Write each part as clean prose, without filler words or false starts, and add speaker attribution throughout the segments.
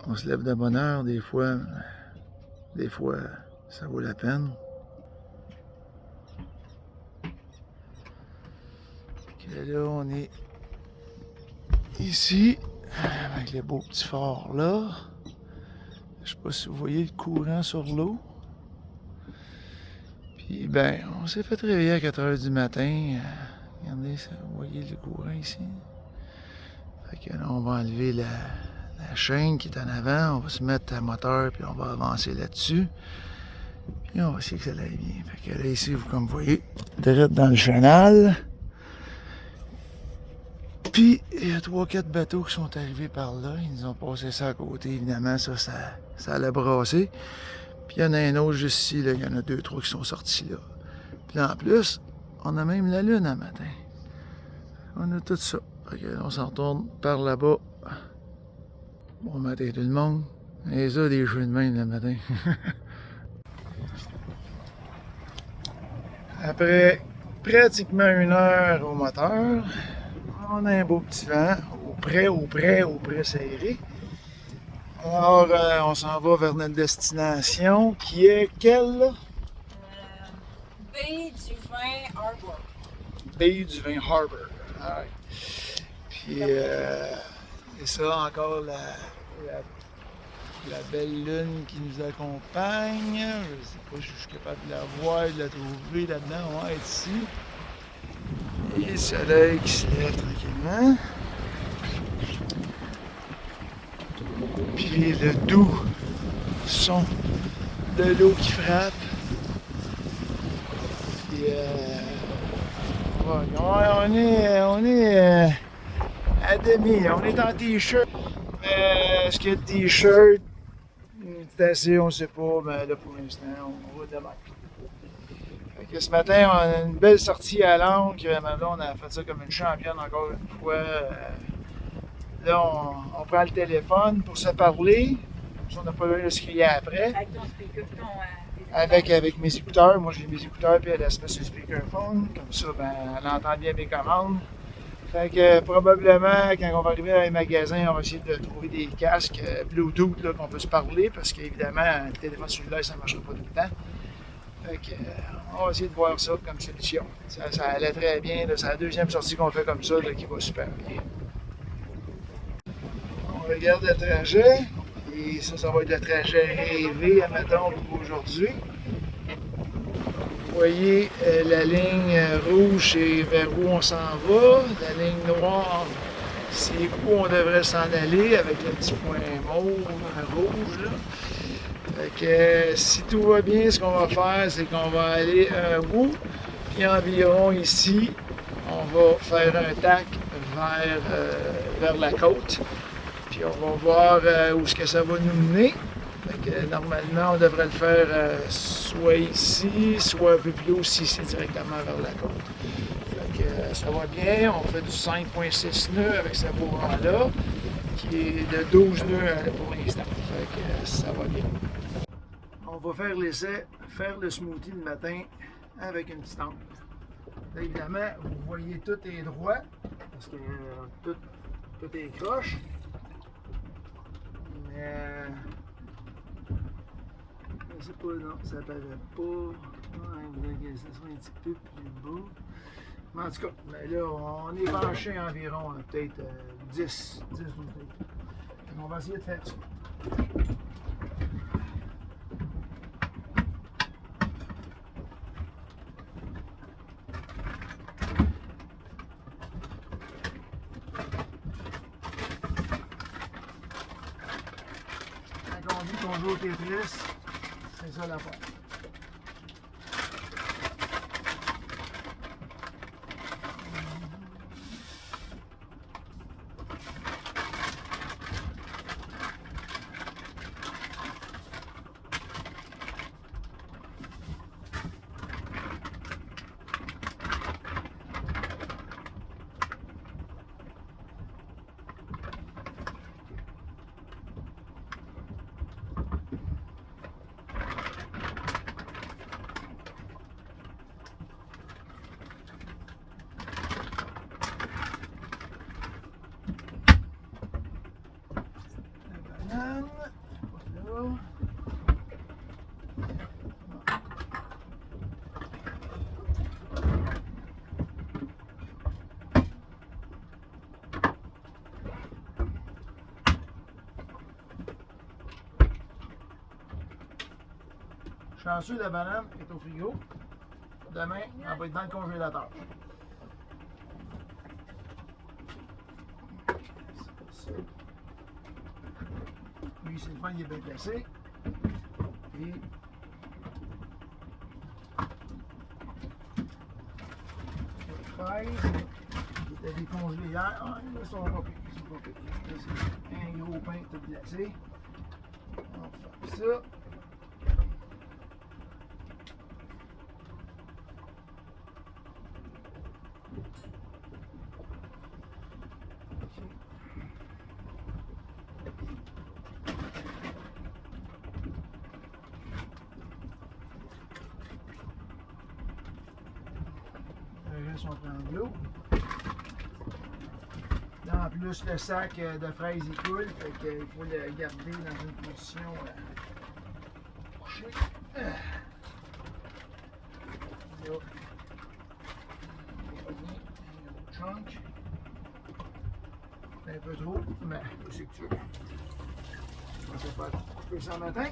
Speaker 1: On se lève de bonne heure, des fois, ça vaut la peine. Et là, on est ici, avec les beaux petits phares là. Je sais pas si vous voyez le courant sur l'eau. Puis ben, on s'est fait réveiller à 4 h du matin. Regardez ça, vous voyez le courant ici. Fait que là, on va enlever la chaîne qui est en avant, on va se mettre à moteur puis on va avancer là-dessus. Puis on va essayer que ça aille bien. Fait que là ici, comme vous voyez, direct dans le chenal. Puis il y a 3-4 bateaux qui sont arrivés par là. Ils nous ont passé ça à côté, évidemment, ça allait brasser. Puis il y en a un autre juste ici, là. Il y en a 2-3 qui sont sortis là. Puis en plus, on a même la lune un matin. On a tout ça. Fait que là, on s'en retourne par là-bas. Bon matin tout le monde. Et ça, des jeux de même le matin. Après pratiquement 1 heure au moteur, on a un beau petit vent, au près serré. Alors, on s'en va vers notre destination qui est quelle?
Speaker 2: Baie du Vin Harbor.
Speaker 1: Baie du Vin Harbor. Right. Puis, c'est ça encore la belle lune qui nous accompagne. Je sais pas si je suis capable de la voir, de la trouver là-dedans. On va être ici. Et le soleil qui se lève tranquillement. Puis le doux son de l'eau qui frappe. Puis on est à demi. On est en t-shirt. Est-ce qu'il y a de t-shirt? C'est assez, on ne sait pas, mais là pour l'instant, on va demain. Fait que ce matin, on a une belle sortie à l'ancre. Maintenant, on a fait ça comme une championne encore une fois. Là, on prend le téléphone pour se parler. On n'a pas besoin de se crier après.
Speaker 2: Avec ton speaker,
Speaker 1: Avec mes écouteurs. Moi, j'ai mes écouteurs, puis elle se met sur le speakerphone. Comme ça, ben, elle entend bien mes commandes. Fait que probablement, quand on va arriver dans les magasins, on va essayer de trouver des casques Bluetooth là, qu'on peut se parler, parce qu'évidemment, le téléphone cellulaire, ça ne marchera pas tout le temps. Fait que, on va essayer de voir ça comme solution. Ça allait très bien. C'est la deuxième sortie qu'on fait comme ça, là, qui va super bien. On regarde le trajet. Et ça va être le trajet rêvé, admettons, pour aujourd'hui. Vous voyez, la ligne rouge, c'est vers où on s'en va. La ligne noire, c'est où on devrait s'en aller, avec le petit point mauve, rouge, là. Fait que si tout va bien, ce qu'on va faire, c'est qu'on va aller un bout, puis environ ici, on va faire un tac vers la côte. Puis on va voir où est-ce que ça va nous mener. Fait que, normalement, on devrait le faire soit ici, soit un peu plus haut si c'est directement vers la côte. Fait que, ça va bien. On fait du 5,6 nœuds avec ce courant-là, qui est de 12 nœuds pour l'instant. Fait que ça va bien. On va faire l'essai, faire le smoothie le matin avec une petite ample. Là, évidemment, vous voyez tout est droit, parce que tout est croche. Je sais pas, non, ça paraît pas. Ouais, il faudrait que ça soit un petit peu plus bas. Mais en tout cas, là, on est penché environ peut-être 10 12 minutes. On va essayer de faire ça. Quand on dit qu'on joue au Tetris, c'est ça l'affaire. Chanceux, la banane est au frigo. Demain, elle va être dans le congélateur. Ça. Lui, c'est le fun, il est bien placé. Puis, les fraises, qui étaient décongelées hier. Ah, là, ils sont pas pires. Ils sont pas pires. Là, c'est un gros pain tout glacé. On va faire ça. Le reste, on prend de l'eau. Là, en plus, le sac de fraises il coule, fait qu'il faut le garder dans une position couchée. Là. Trunk. C'est un peu trop, mais c'est que tu veux. Je pensais pas couper ça le matin.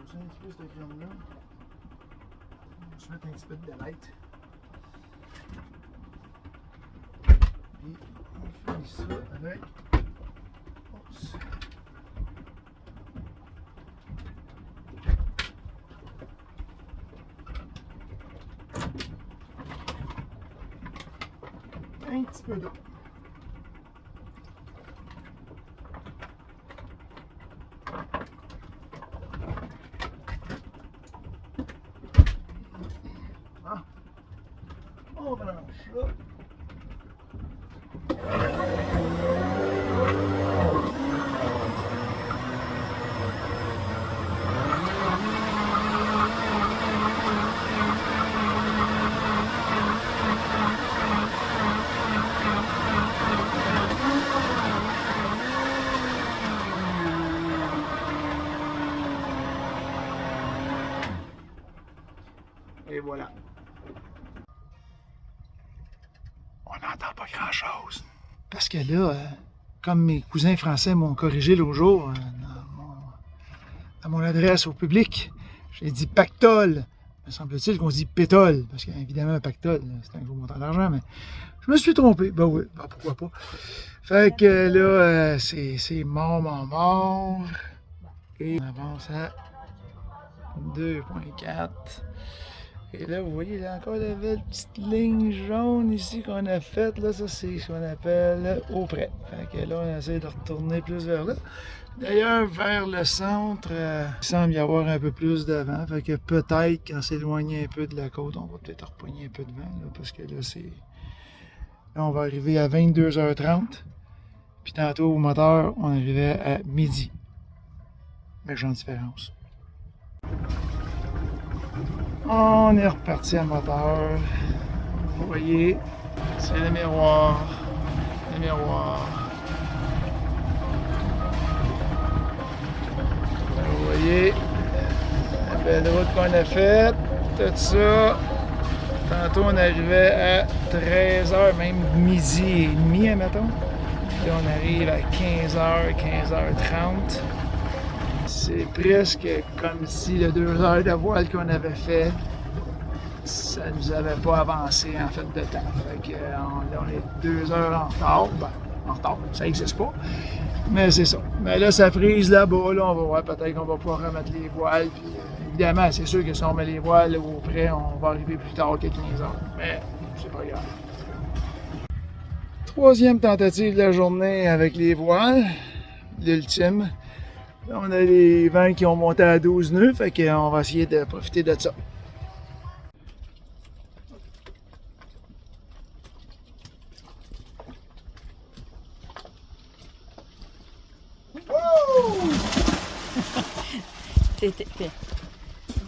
Speaker 1: Un petit peu cette crème-là. On va se mettre un petit peu de délite. Puis on finit ça avec. Oups. Un petit peu d'eau. On branche là. Et voilà. On n'entend pas grand-chose. Parce que là, comme mes cousins français m'ont corrigé l'autre jour, à mon adresse au public, j'ai dit pactole. Me semble-t-il qu'on se dit pétole, parce qu'évidemment, un pactole, c'est un gros montant d'argent, mais je me suis trompé. Ben oui, ben pourquoi pas. Fait que là, c'est mort. Et on avance à 2.4. Et là, vous voyez, il y a encore la belle petite ligne jaune ici qu'on a faite. Là, ça, c'est ce qu'on appelle au près. Fait que là, on essaie de retourner plus vers là. D'ailleurs, vers le centre, il semble y avoir un peu plus de vent. Fait que peut-être qu'en s'éloignant un peu de la côte, on va peut-être repogner un peu de vent. Là, parce que là, c'est. Là, on va arriver à 22h30. Puis tantôt, au moteur, on arrivait à midi. Méchante différence. On est reparti à moteur. Vous voyez, c'est le miroir. Le miroir. Vous voyez, la belle route qu'on a faite. Tout ça. Tantôt, on arrivait à 13h, même midi et demi, admettons. Puis on arrive à 15h, 15h30. C'est presque comme si les 2 heures de voile qu'on avait fait, ça nous avait pas avancé en fait de temps. Fait que là, on est 2 heures en retard. Ben, en retard, ça n'existe pas. Mais c'est ça. Mais là, ça frise là-bas. Là, on va voir peut-être qu'on va pouvoir remettre les voiles. Puis évidemment, c'est sûr que si on met les voiles là, au près, on va arriver plus tard que 15 heures. Mais c'est pas grave. Troisième tentative de la journée avec les voiles. L'ultime. Là, on a les vents qui ont monté à 12 nœuds, fait qu'on va essayer de profiter de ça.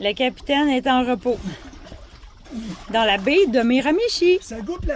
Speaker 3: Le capitaine est en repos dans la baie de Miramichi.
Speaker 1: Ça goûte la